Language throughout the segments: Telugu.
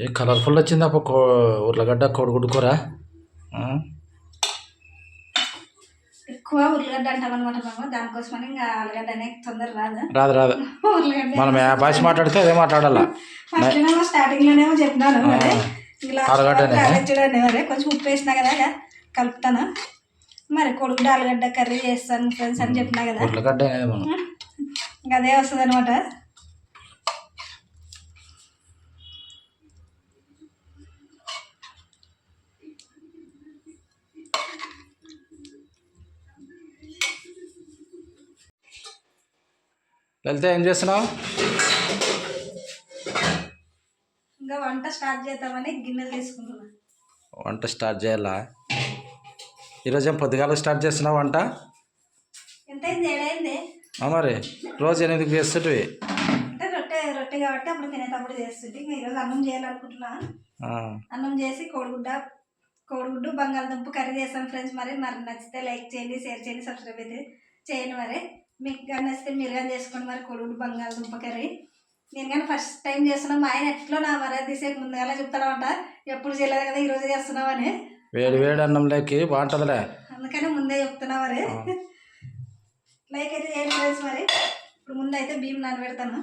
ఏ కలర్ఫుల్ వచ్చింది అప్ప ఉర్లగడ్డ కోడిగుడ్డు కూర. ఎక్కువ ఉల్లిగడ్డ అంటాం అనమాట మేము, దానికోసమని ఇంకా ఆలుగడ్డ అనేది తొందర రాదు. రాదు రాదు ఉల్లిగడ్డ మనం ఏ భాష మాట్లాడితే అదే మాట్లాడాలా. స్టార్టింగ్ లోనేమో చెప్పినాను ఆలుగడ్డనే చూడండి, మరి కొంచెం ఉప్పు వేసినా కదా ఇక కలుపుతాను. మరి కొడుకుడు ఆలుగడ్డ కర్రీ చేస్తాను ఫ్రెండ్స్ అని చెప్పినా కదా, ఉర్లగడ్డ ఇంకా అదే వస్తుంది అనమాట. వెళ్తే ఏం చేస్తున్నావు? ఇంకా వంట స్టార్ట్ చేద్దామని గిన్నెలు తీసుకుంటున్నా. వంట స్టార్ట్ చేయాలా? ఈరోజు ఏం పొద్దుగాల స్టార్ట్ చేస్తున్నావు వంట? ఎంతైంది? ఏడైంది మరి రోజు 8కి చేస్తుంటివి అంటే రొట్టె కాబట్టి అప్పుడు తినేటప్పుడు చేస్తుంటే. ఇంకా ఈరోజు అన్నం చేయాలనుకుంటున్నా. అన్నం చేసి కోడిగుడ్డు బంగాళదుంప కర్రీ చేస్తాను ఫ్రెండ్స్. మరి నచ్చితే లైక్ చేయండి, షేర్ చేయండి, సబ్స్క్రైబ్ అయితే చేయండి. మరి మీకు కానీ నచ్చితే మీరు కానీ చేసుకోండి. మరి కోడిగుడ్డు బంగాళదుంప కర్రీ నేను కానీ ఫస్ట్ టైం చేస్తున్నాను. మా ఆయన ఎట్లో నా మరి తీసేకి ముందుగా చెప్తానంట, ఎప్పుడు చేయలేదు కదా ఈరోజు చేస్తున్నావు అని. వేడి వేడి అన్నంలోకి బాగుంటుందిలే, అందుకని ముందే చెప్తున్నా. మరి లైక్ అయితే చేయండి ఫ్రెండ్స్. మరి ఇప్పుడు ముందు అయితే బియ్యం నానబెడతాను.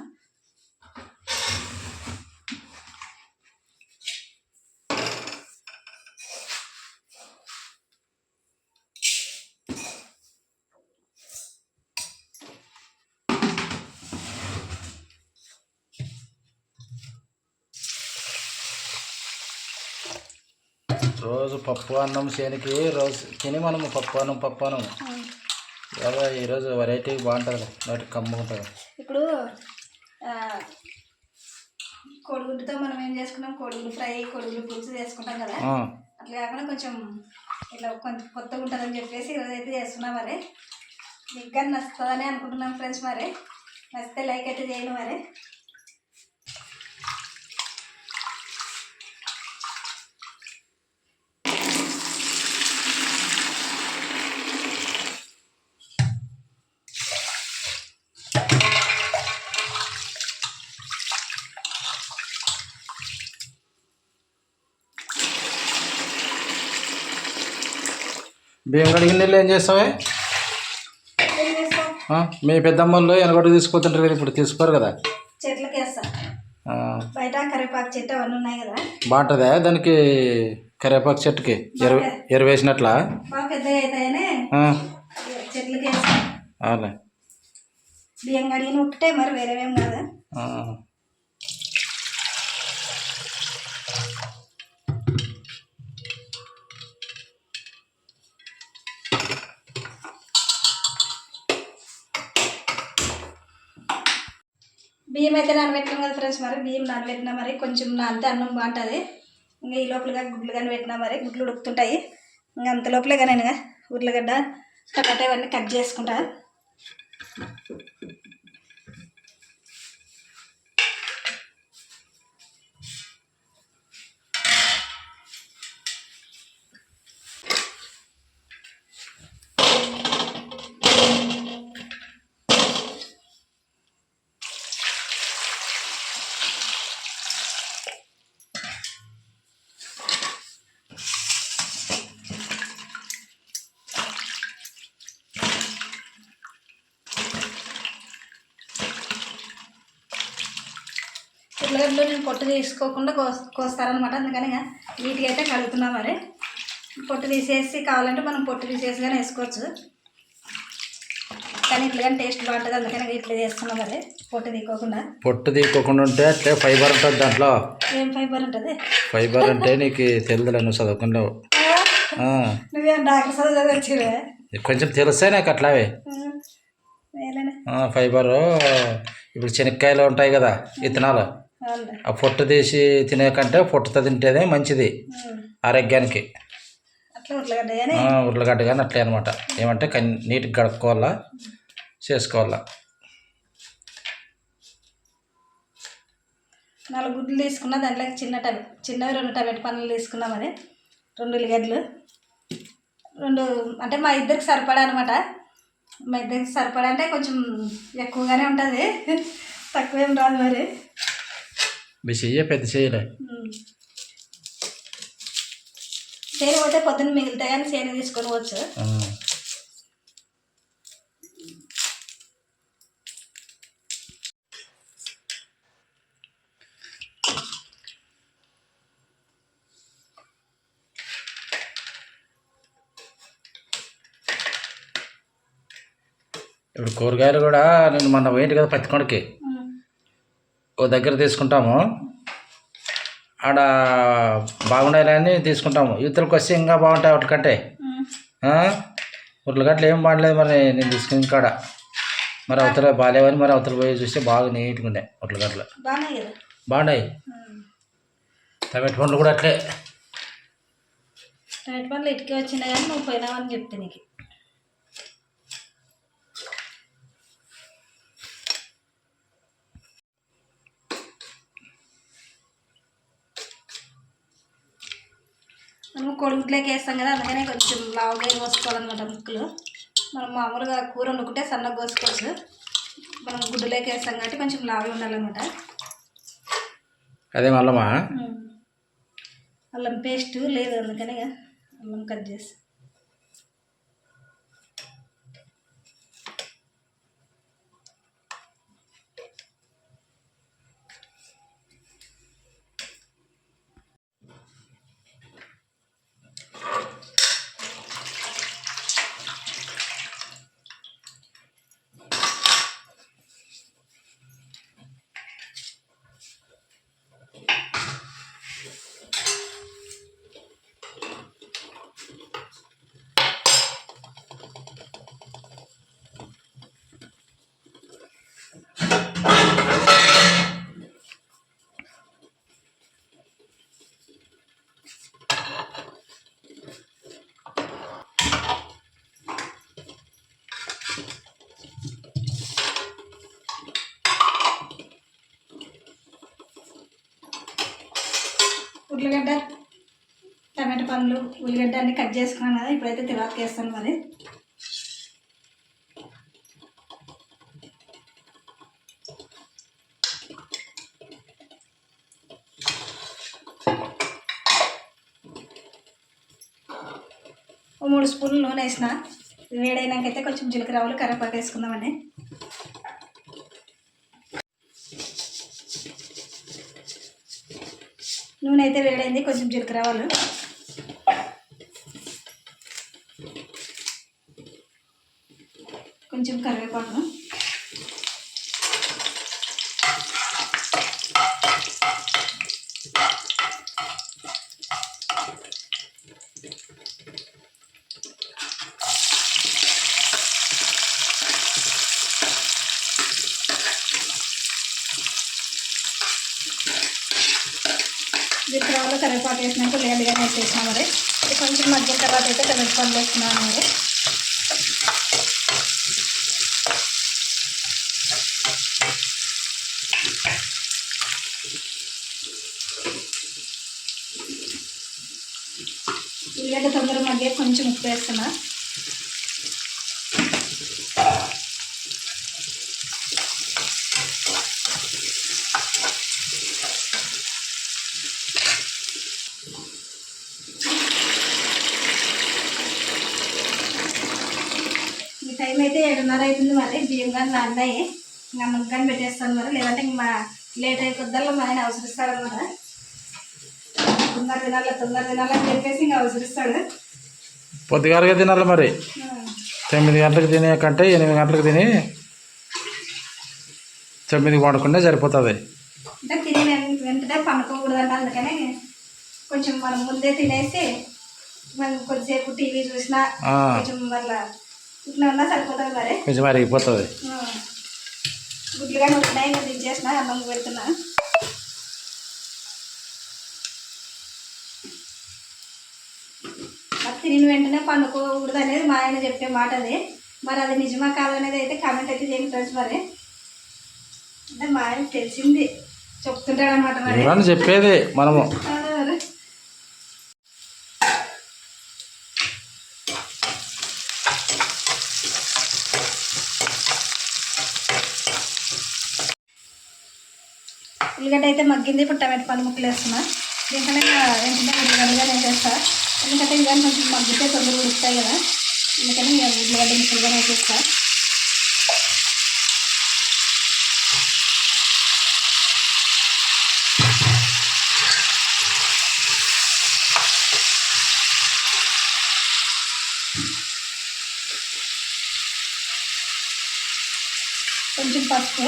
రోజు పప్పు అన్నం చేనికి రోజు తిని మనము పప్పు అన్నం ఎలా ఈరోజు వెరైటీ బాగుంటుంది, నోటి కమ్మ ఉంటుంది. ఇప్పుడు కోడిగుడ్డుతో మనం ఏం చేసుకున్నాం, కోడిగుడ్డు ఫ్రై, కోడిగుడ్డు పులుసు చేసుకుంటాం కదా, అట్లా కాకుండా కొంచెం ఇట్లా కొంచెం కొత్తగా ఉంటుందని చెప్పేసి ఈరోజు అయితే చేస్తున్నాం. మరి మీకు కానీ నచ్చుతుందని అనుకుంటున్నాం ఫ్రెండ్స్. మరి నచ్చితే లైక్ అయితే చేయండి. మరి బియ్యం కడిగిన నీళ్ళు ఏం చేస్తావే? మీ పెద్దమ్మళ్ళు వెనకటి తీసుకుపోతుంటారు కదా, ఇప్పుడు తీసుకోరు కదా. చెట్లకి వేస్తా, బయట కరివేపాకు చెట్టు అవన్నీ ఉన్నాయి కదా. బాగుంటుందా దానికి? కరివేపాకు చెట్టుకి ఎరువు వేసినట్లా బాగా పెద్దగా అవుతాయని చెట్లకి వేస్తా. బియ్యం కడిగిన ఒకటే, మరి వేరేవేం కాదా. బియ్యం అయితే నానబెట్టినాం కదా ఫ్రెండ్స్. మరి బియ్యం నానబెట్టినా, మరి కొంచెం నానితే అన్నం బాగుంటుంది. ఇంకా ఈ లోపలగా గుడ్లు కానీ పెట్టినా, మరి గుడ్లు ఉడుకుతుంటాయి. ఇంకా అంత లోపలేగా నేను ఉర్లగడ్డ టమాటా ఇవన్నీ కట్ చేసుకుంటా. ఉర్లగడ్డలో నేను పొట్టు తీసుకోకుండా కోస్తారనమాట. అందుకని నీట్గా అయితే కడుగుతున్నా. మరి పొట్టు తీసేసి కావాలంటే మనం పొట్టు తీసేసి కానీ వేసుకోవచ్చు, కానీ ఇట్లా కానీ టేస్ట్ బాగుంటుంది. అందుకని ఇట్లా చేస్తున్నాం. మరి పొట్టు తీసుకోకుండా ఉంటే అట్లే ఫైబర్ ఉంటుంది దాంట్లో. ఏం ఫైబర్ ఉంటుంది? ఫైబర్ అంటే నీకు తెలుదులే, నువ్వు చదువుకున్నావు. నువ్వేం డాక్టర్ చదివే? కొంచెం తెలుస్తాయి నాకు అట్లావే. ఫైబరు ఇప్పుడు శనక్కాయలు ఉంటాయి కదా, విత్తనాలు, ఆ పొట్టు తీసి తినే కంటే పొట్టుతో తింటేనే మంచిది ఆరోగ్యానికి. ఉర్లగడ్డ కానీ అట్లే అనమాట. ఏమంటే నీట్గా కడుక్కోవాలా, చేసుకోవాలా. 4 గుడ్లు తీసుకున్నా, దాంట్లో చిన్నవి 2 టమాటా పండ్లు తీసుకున్నా. మరి 2 ఉల్లిగడ్డలు, 2 అంటే మా ఇద్దరికి సరిపడా అనమాట. మా ఇద్దరికి సరిపడా అంటే కొంచెం ఎక్కువగానే ఉంటుంది, తక్కువేం రాదు. మరి మీ చెయ్యే పెద్ద చెయ్యలే. చేను పోతే పొద్దున్న మిగులుతాయి కానీ చేను తీసుకొని పోవచ్చు. ఇప్పుడు కూరగాయలు కూడా నేను మొన్న పోయింటి కదా పత్తికొండకి, ఓ దగ్గర తీసుకుంటాము, ఆడ బాగుండాలని తీసుకుంటాము. యువతలకు వస్తే ఇంకా బాగుంటాయి వాటికంటే. ఉర్లగడ్డలు ఏం బాగలేదు మరి నేను తీసుకుని కాడ. మరి అవతల బాగాలేవని మరి అవతల పోయి చూస్తే బాగా నీట్గా ఉండే ఉర్లగడ్డలు బాగున్నాయి. టమాటో పండ్లు కూడా అట్లే. టమాటో పండ్లు ఇటుకే వచ్చినాయి కానీ నువ్వు పోయినావని చెప్తే నీకు. మనము కొడుకుట్లోకి వేస్తాం కదా, అందుకనే కొంచెం లావుగా కోసుకోవాలన్నమాట ముక్కలు. మనం మామూలుగా కూర వండుకుంటే సన్నగా కోసుకోవచ్చు, మనం గుడ్డులోకి వేస్తాం కాబట్టి కొంచెం లావుగా ఉండాలన్నమాట. అదే అల్లమా? అల్లం పేస్ట్ లేదు, అందుకనే అల్లం కట్ చేసి. ఉల్లిగడ్డ, టమాటా పండ్లు, ఉల్లిగడ్డ అన్నీ కట్ చేసుకున్నాను కదా, ఇప్పుడైతే తిరువాతకి వేస్తాను. మరి ఓ 3 స్పూన్లు నూనె వేసిన. వేడైనాకైతే కొంచెం జీలకర్ర ఆవాలు కరివేపాకు వేసుకుందామండి. నూనె అయితే వేడైంది, కొంచెం జీలకర్ర ఆవాలు, కొంచెం కరివేపాకు, జీలకర్ర ఆవాలు కరివేపాకు వేసినాక ఉల్లిగడ్డగా వేసేసినా. మరి కొంచెం మగ్గిన తర్వాత అయితే టమాటా పండ్లు వేస్తున్నాను. మరి ఉల్లిగడ్డ తొందరగా మగ్గే కొంచెం ఉప్పు వేస్తున్నా. ఈ టైం అయితే 7:30 అవుతుంది. మరి బియ్యం కానీ నాన్నాయి, ఇంకా అన్నం కానీ పెట్టేస్తాను. మరి లేదంటే ఇంకా లేట్ అయిపోద్దల్లా మా ఆయన అవసరిస్తాడు అనమాట. తొందర తినాలని చెప్పేసి ఇంకా అవసరిస్తాడు. పొద్దుగారుగా తినాలి మరి. 9 గంటలకు తినే కంటే 8 గంటలకు తిని 9కి పడుకుంటే సరిపోతుంది. అంటే తినే వెంటనే పండుకోకూడదంట, అందుకని కొంచెం మనం ముందే తినేసి మనం కొద్దిసేపు టీవీ చూసినా కొంచెం మళ్ళీ ఇట్లా ఉన్నా సరిపోతుంది. మరి కొంచెం అరిగిపోతుంది. గుడ్లు కానీ ఉంటున్నాయి, ఇంకా దించేసిన అన్నం పెడుతున్నా. తిని వెంటనే పండుకోకూడదు అనేది మా ఆయన చెప్పే మాట. అది మరి అది నిజమా కాదనేది అయితే కామెంట్ అయితే చేయండి ఫ్రెండ్స్. మరి అంటే మా ఆయన తెలిసింది చెప్తుంటాడు అనమాట. మరి చెప్పేది మనము ఉల్లిగడ్డ అయితే మగ్గింది. ఇప్పుడు టమాటో పండు ముక్కలు వేస్తున్నా. దీంట్లో వెంటనే ఉల్లిగడ్డగా వేసేస్తా. ఎందుకంటే ఇవన్నీ కొంచెం మగ్గితే తొందరగా ఉడుకుతాయి కదా, అందుకని ఉల్లిగడ్డ ముక్కలుగా వేసేస్తా. కొంచెం పసుపు,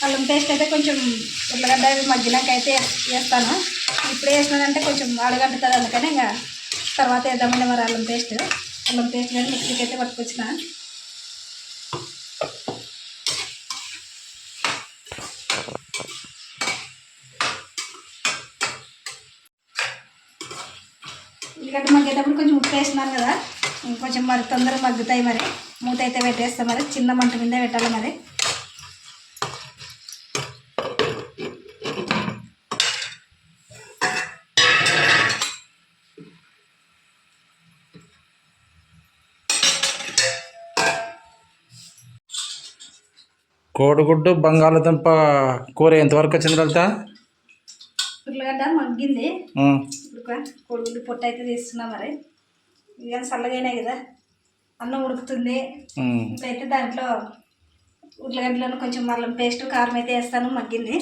అల్లం పేస్ట్ అయితే కొంచెం ఉల్లగడ్డ మగ్గినాక అయితే వేస్తాను. ఇప్పుడే వేసినానంటే కొంచెం అడగంటుతుంది, అందుకని ఇంకా తర్వాత వేద్దామండి. మరి అల్లం పేస్ట్ కానీ మిక్సీకి అయితే పట్టుకొచ్చిన. ఉల్లిగడ్డ మగ్గేటప్పుడు కొంచెం ఉప్పు వేసినాను కదా, ఇంకొంచెం మరి తొందరగా మగ్గుతాయి. మరి మూత అయితే పెట్టేస్తాం. మరి చిన్న మంట మీద పెట్టాలి. మరి కోడిగుడ్డు బంగాళదుంప కూర ఎంతవరకు వచ్చింది లలిత? ఉల్లిగడ్డ మగ్గింది. ఇప్పుడు కోడిగుడ్డు పొట్టు అయితే తీస్తున్నా. మరి ఇక చల్లగైనాయి కదా, అన్నం ఉడుకుతుంది. ఇప్పుడైతే దాంట్లో ఉల్లిగడ్డలను కొంచెం అల్లం పేస్ట్ కారం అయితే వేస్తాను. మగ్గింది.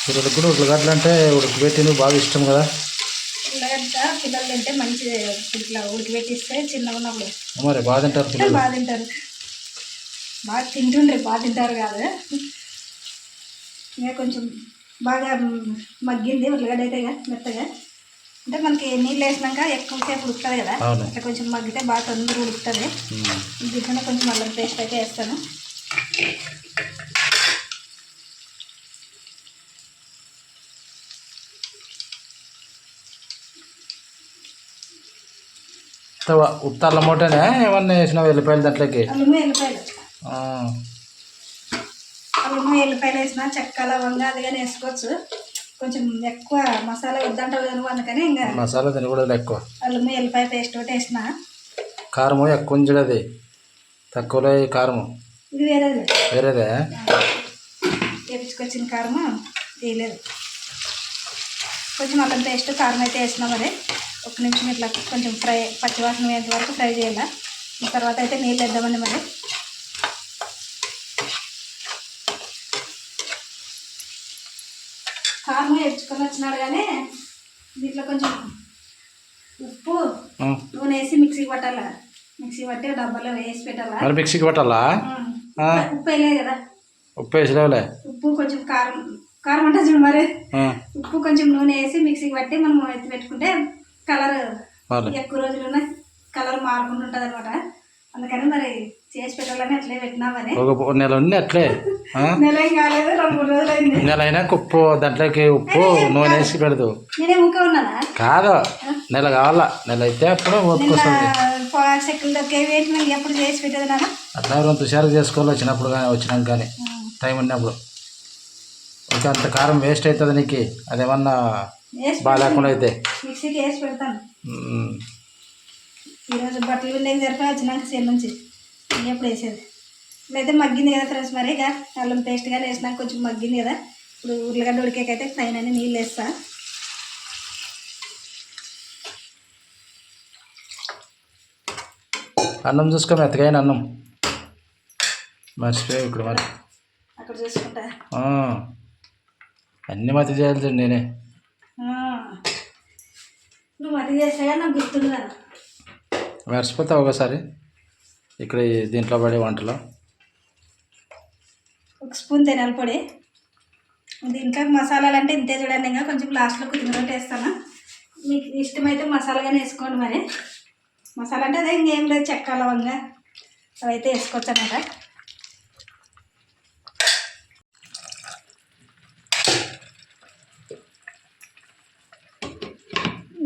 పిల్లలకు కూడా ఉల్లిగడ్డలు అంటే ఉడకబెట్టి బాగా ఇష్టం కదా. ఉల్లిగడ్డ పిల్లలు తింటే మంచి, ఇట్లా ఉడికిపెట్టిస్తే చిన్నగా ఉన్నప్పుడు మరి బాగా తింటారు పిల్లలు. బాగా తింటారు, బాగా తింటుండ్రు, బాగా తింటారు కాదు. ఇంకా కొంచెం బాగా మగ్గింది ఉల్లిగడ్డ అయితే మెత్తగా. అంటే మనకి నీళ్ళు వేసినాక ఎక్కువసేపు ఉడుకుతుంది కదా, అట్లా కొంచెం మగ్గితే బాగా తొందరగా ఉడుకుతుంది. దీంట్లో కొంచెం అల్లం పేస్ట్ అయితే వేస్తాను. ఉత్త అల్లం ఒకటేనే ఏమన్నా వేసినా వెళ్ళిపోయాలి దాంట్లోకి? అల్లము ఎల్లిపాయలు వేసిన, చెక్క లవంగా అది కానీ వేసుకోవచ్చు. కొంచెం ఎక్కువ మసాలా వద్దంటావు కదా, అందుకని ఇంకా మసాలా తినకూడదు ఎక్కువ. అల్లము ఎల్లిపాయ పేస్ట్ ఒకటి వేసిన. కారము ఎక్కువ ఉంచడు, అది తక్కువలో. కారము ఇది వేరేదే వేపించుకొచ్చిన కారము వేయలేదు. కొంచెం అల్లం పేస్ట్ కారం అయితే వేసినా. మరి ఒక నిమిషం ఇట్లా కొంచెం ఫ్రై, పచ్చివాసన వేంత వరకు ఫ్రై చేయాలి. తర్వాత అయితే నీళ్ళు వేద్దామండి. మరి కారం వేయించుకొని వచ్చినాడు కానీ దీంట్లో కొంచెం ఉప్పు, నూనె వేసి మిక్సీకి పట్టాలి. మిక్సీ పట్టి డబ్బాలో వేసి పెట్టాలా. మరి మిక్సీకి పట్టాలా? ఉప్పు వేయలేదు కదా. ఉప్పు వేసిలేవులే. ఉప్పు కొంచెం కారం అంటే చూడు. మరి ఉప్పు కొంచెం నూనె వేసి మిక్సీకి పట్టి మనం ఎత్తి పెట్టుకుంటే కలర్ ఎక్కువ రోజులున్న కలర్ మారకుండా ఉంటుంది అనమాట. అందుకని మరి చేసి పెట్టాలని అట్లే పెట్టినా. మరి ఒక నెల ఉంది అట్లే. నెల ఏం కాలేదు, 2-3 రోజులు అయింది. నెల అయినా ఉప్పు దాంట్లోకి ఉప్పు నూనె వేసి పెడదు. నేనే ఊకే ఉన్నానా? కాదు, నెల కావాలా. నెల అయితే అప్పుడు ఒప్పుకొస్తుంది. చెక్కులు దొరికేవి ఏంటి నాకు ఎప్పుడు చేసి పెట్టేది నాన్న. అట్లా రెండు హుషారు చేసుకోవాలి వచ్చినప్పుడు, కానీ వచ్చినాక కానీ టైం ఉన్నప్పుడు. ఇంకా అంత కారం వేస్ట్ అవుతుంది నీకు, అదేమన్నా బాగా లేకుండా అయితే. మిక్సీకి వేసి పెడతాను. ఈరోజు బట్టలు విండేకి సరిపోయి వచ్చినాక సేల్ నుంచి ఎప్పుడు వేసేది. ఇప్పుడైతే మగ్గింది కదా ఫ్రెండ్స్. మరి ఇక అల్లం పేస్ట్ కానీ వేసినాక కొంచెం మగ్గింది కదా. ఇప్పుడు ఉల్లిగడ్డ ఉడికేకైతే పైన నీళ్ళు వేస్తా. అన్నం చూసుకో, మెత్తగాయన అన్నం మర్చిపోయి ఇక్కడ. మరి అక్కడ చూసుకుంటా అన్నీ మతి చేయాలి నేనే. నువ్వు మతి చేస్తాగా నాకు గుర్తుంది కదా. మర్చిపోతావు ఒకసారి. ఇక్కడ దీంట్లో పడే వంటలో 1 స్పూన్ ధనియాల పొడి. దీంట్లో మసాలాలు అంటే ఇంతే చూడండి. ఇంకా కొంచెం లాస్ట్లో కొత్తిమీర వేస్తాను. మీకు ఇష్టమైతే మసాలాగానే వేసుకోండి. మరి మసాలా అంటే అదే, ఇంకేం లేదు, చెక్క లవంగా అవి అయితే వేసుకోవచ్చు అన్నమాట.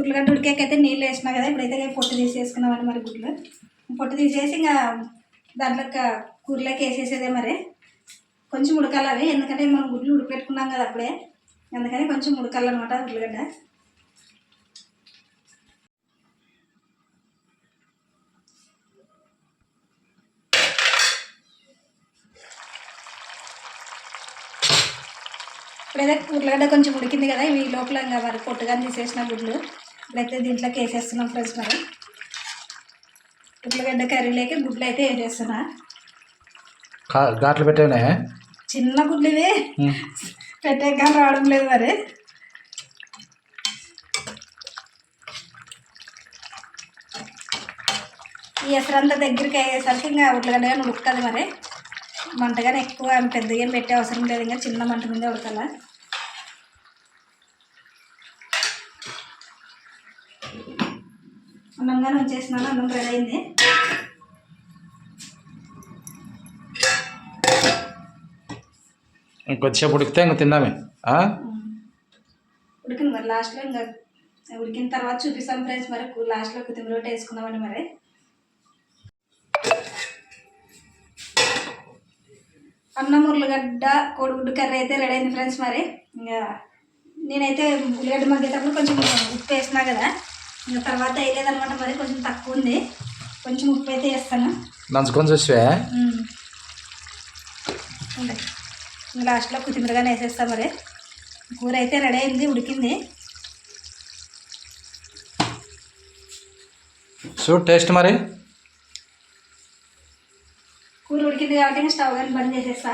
ఉల్లిగడ్డ ఉడికేకైతే నీళ్ళు వేసినా కదా. ఇప్పుడైతే పొట్టు తీసేసుకున్నామండి. మరి గుడ్లు పొట్టు తీసేసి ఇంకా దాంట్లో కూరలోకి వేసేసేదే. మరి కొంచెం ఉడకాలి అవి, ఎందుకంటే మనం గుడ్లు ఉడకపెట్టుకున్నాం కదా అప్పుడే. అందుకని కొంచెం ఉడకాలన్నమాట ఉల్లిగడ్డ. ఇప్పుడైతే ఉర్లగడ్డ కొంచెం ఉడికింది కదా, ఇవి లోపల ఇంకా మరి పొట్టుగా తీసేసిన గుడ్లు ఇప్పుడైతే దీంట్లోకి వేసేస్తున్నాం ఫ్రెండ్స్. మరి ఉర్లగడ్డ కర్రీలోకి గుడ్లు అయితే వేసేస్తున్నా. ఘాట్లు పెట్టేనే చిన్న గుడ్లు ఇవి పెట్టాక రావడం లేదు. మరి ఈ ఎసరంతా దగ్గరికి అయ్యేసరికి ఇంకా ఉర్లగడ్డ కానీ ఉడుకుతుంది. మరి మంటగానే ఎక్కువ పెద్దగా ఏం పెట్టే అవసరం లేదు, ఇంకా చిన్న మంట మీద ఉడకాల. అన్నంగానే ఉంచేసినాను, అన్నం రెడీ అయింది. ఇంకొచ్చేపు ఉడికితే ఇంకా తిన్నామే. ఉడికింది మరి లాస్ట్లో ఇంకా ఉడికిన తర్వాత చూపిస్తాం ఫ్రెండ్స్. మరి లాస్ట్లో కొత్తిమీర ఒకటి వేసుకుందామని. మరి అన్నం ఉర్లగడ్డ కోడిగుడ్డు కర్రీ అయితే రెడీ అయింది ఫ్రెండ్స్. మరి ఇంకా నేనైతే ఉల్లిగడ్డ మగ్గేటప్పుడు కొంచెం ఉప్పు వేసినా కదా, ఇంకా తర్వాత వేయలేదనమాట. మరి కొంచెం తక్కువ ఉంది, కొంచెం ఉప్పు అయితే వేస్తాను. నంచుకొని చూసే లాస్ట్లో కొత్తిమీరగానే వేసేస్తాను. మరి కూర అయితే రెడీ అయింది, ఉడికింది. చూడు టేస్ట్ మరి కూర ఉడికింది కాబట్టి స్టవ్ కానీ బంద్ చేసేస్తా.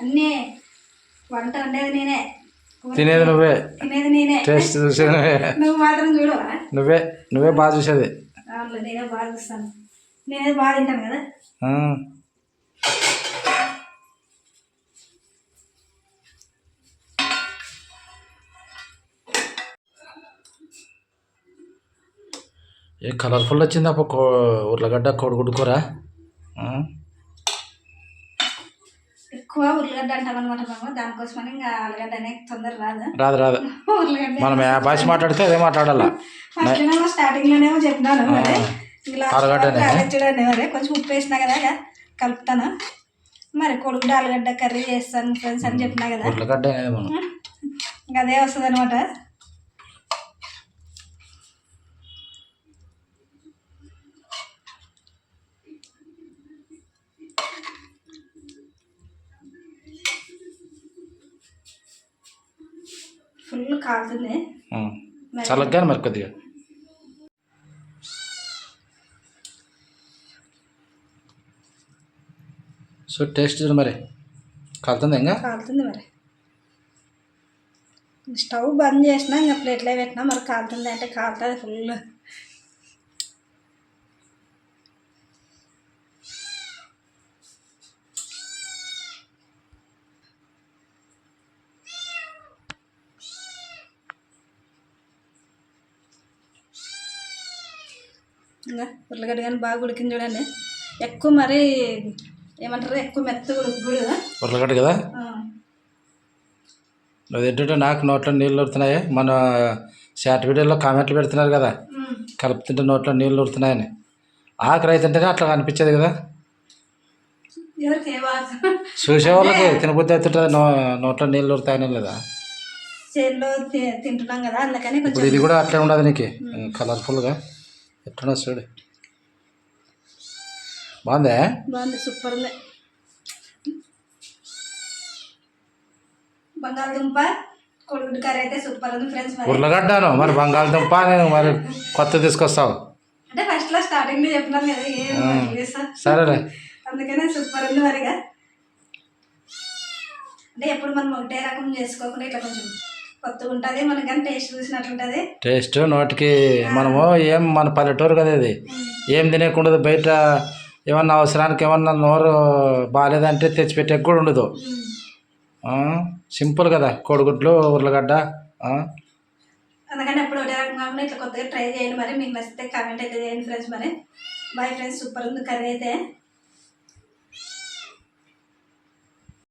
అన్నీ వంట వండేది నేనే, తినేది నువ్వే, తినేది నేనే, టేస్ట్ చూసేది నువ్వే. నువ్వు మాత్రం చూడవా? నువ్వే బాగా చూసేది. నేనే బాగా చూస్తాను, నేనే బాగా తింటాను కదా. ఏ కలర్ఫుల్ వచ్చింది అప్పుడు ఉర్లగడ్డ కోడిగుడ్డు కూర. ఎక్కువ ఉల్లిగడ్డ అంటాం అనమాట మేము, దానికోసమని ఇంకా ఆలుగడ్డ అనే తొందర రాదు. ఉల్లిగడ్డ మనం ఏ భాష మాట్లాడితే అదే మాట్లాడాలా. స్టార్టింగ్ లోనేమో చెప్పినాను. మరి చూడండి, మరి కొంచెం ఉప్పు వేసినా కదా కలుపుతాను. మరి కోడిగుడ్డ ఆలుగడ్డ కర్రీ చేస్తాను ఫ్రెండ్స్ అని చెప్పినా కదా, ఉర్లగడ్డ ఇంకా అదే వస్తుంది అనమాట. ఫుల్ కాలుతుంది చల్లగా మరి కొద్దిగా. సో టేస్ట్ చూడు మరి కాలుతుంది, ఇంకా కాలుతుంది. మరి స్టవ్ బంద్ చేసినా ఇంకా ప్లేట్లో పెట్టినా మరి కాలుతుంది అంటే కాలుతుంది ఫుల్. ఇంకా ఉర్లగడ్డ కానీ బాగా ఉడికింది చూడండి. ఎక్కువ మరి ఏమంటారు, ఎక్కువ మెత్తగా ఉడకకూడదు ఉర్లగడ్డ కదా. అది ఏంటంటే నాకు నోట్లో నీళ్ళు ఊరుతున్నాయి. మన షార్ట్ వీడియోలో కామెంట్లు పెడుతున్నారు కదా, కలుపుతుంటే నోట్లో నీళ్ళు ఊరుతున్నాయని. ఆఖరి అవుతుంటేనే అట్లా అనిపించేది కదా, చూసే వాళ్ళకి తినబుద్ధి అవుతుంటుంది. నోట్లో నీళ్ళు ఊరుతాయని లేదా, చేనులో తింటున్నాం కదా అందుకని. ఇప్పుడు ఇది కూడా అట్లే ఉండదు నీకు కలర్ఫుల్గా ఎట్లున్నా చూడు. బాగుంది, సూపర్ ఉంది. బంగాళదుంప కోడిగుడ్డు కర్రీ అయితే సూపర్ ఉంది ఫ్రెండ్స్. ఉర్లగడ్డను మరి బంగాళదుంప నేను మరి కొత్త తీసుకొస్తావు అంటే ఫస్ట్లో స్టార్టింగ్లో చెప్పినాను కదా, ఏం సరేలే, అందుకనే సూపర్ ఉంది. మరిగా అంటే ఎప్పుడు మనం ఒకటే రకం చేసుకోకుండా ఇట్లా కొంచెం కొత్తగా ఉంటుంది, మనకి కానీ టేస్ట్ చూసినట్లుంటుంది. టేస్ట్ నోటికి మనము ఏం మన పల్లెటూరు కదా, ఇది ఏం తినేకుండదు. బయట ఏమన్నా అవసరానికి ఏమన్నా నోరు బాగాలేదంటే తెచ్చిపెట్టే కూడా ఉండదు. సింపుల్ కదా కోడిగుడ్లు ఉర్లగడ్డ. అందుకని ఎప్పుడు ఒకటే రకం కాకుండా ఇట్లా కొత్తగా ట్రై చేయండి. మరి మీకు నచ్చితే కామెంట్ అయితే చేయండి ఫ్రెండ్స్. మరి బాయ్ ఫ్రెండ్స్, సూపర్ ఉంది కర్రీ అయితే.